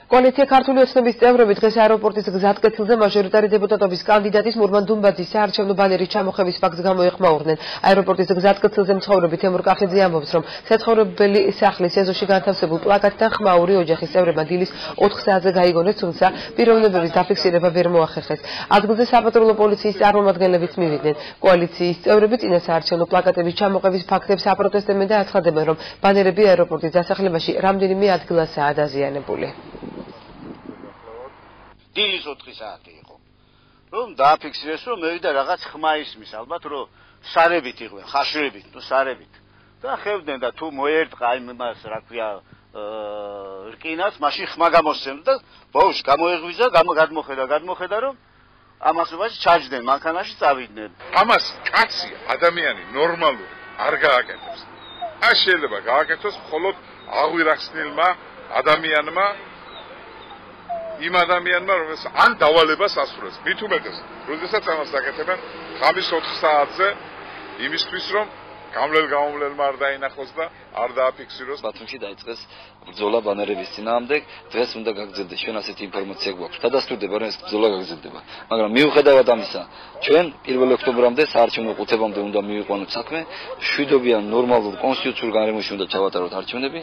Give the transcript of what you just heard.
Koalitsiya ქართული ოცნების წევრები დღეს აეროპორტის გზატკეცილზე მაჟორიტარი დეპუტატობის კანდიდატის მურმან დუმბაძის საარჩევნო ბანერის ჩამოხევის ფაქტს გამოეხმაურნენ. აეროპორტის გზატკეცილზე მცხოვრები თემურ კახიძე ამბობს, რომ საცხოვრებელი სახლის ეზოში განთავსებულ პლაკატთან ხმაური ოჯახის წევრებმა დილის 4 საათზე გაიგონეს, თუმცა პიროვნებების დაფიქსირება ვერ მოახერხეს. ადგილზე საპატრულო პოლიციის წარმომადგენლებიც მივიდნენ. კოალიციის წევრები წინა საარჩევნო პლაკატების ჩამოყევის ფაქტებს აპროტესტებენ და აცხადებენ, რომ ბანერები აეროპორტის დასახლებაში რამდენიმე ადგილასაა დაზიანებული. დილის 4 საათი იყო. რომ დააფიქსირეს, რომ მევიდა რაღაც ხმა ისმის, ალბათ რომ სარებით იყვნენ, ხაშრებით, თუ სარებით. და ხევდნენ და თუ მოერტყა იმას, რა ქვია, რკინას, მაშინ ხმა გამოსცემდა და ბავშვი გამოეღვიზა, გადმოხედა, რომ ამასობაში ჩაჯდნენ, მანქანაში წავიდნენ. ამას კაცი, ადამიანი, ნორმალური არ გააკეთებს. არ შეიძლება გააკეთოს მხოლოდ აღვირახსნილმა ადამიანმა იმ ადამიანმა, რომელსაც ან დავალებას ასრულებს. მით უმეტეს, როდესაც ამას აკეთებენ ღამის 4 საათზე, იმისთვის, რომ გამომვლელმა არ დაინახოს და არ დააფიქსიროს. ბათუმში დაიწყეს ბრძოლა ბანერების წინააღმდეგ, დღეს უნდა გაგრძელდეს. ჩვენ ასეთი ინფორმაცია გვაქვს. დადასტურდება, რომ ეს ბრძოლა გაგრძელდება. მაგრამ მიუხედავად ამისა, ჩვენ 1 ოქტომბრამდე საარჩევნო ყუთებამდე უნდა მივიყვანოთ საქმე, შვიდობიან ნორმალურ კონსტიტუციურ გარემოში უნდა ჩავატაროთ არჩევნები.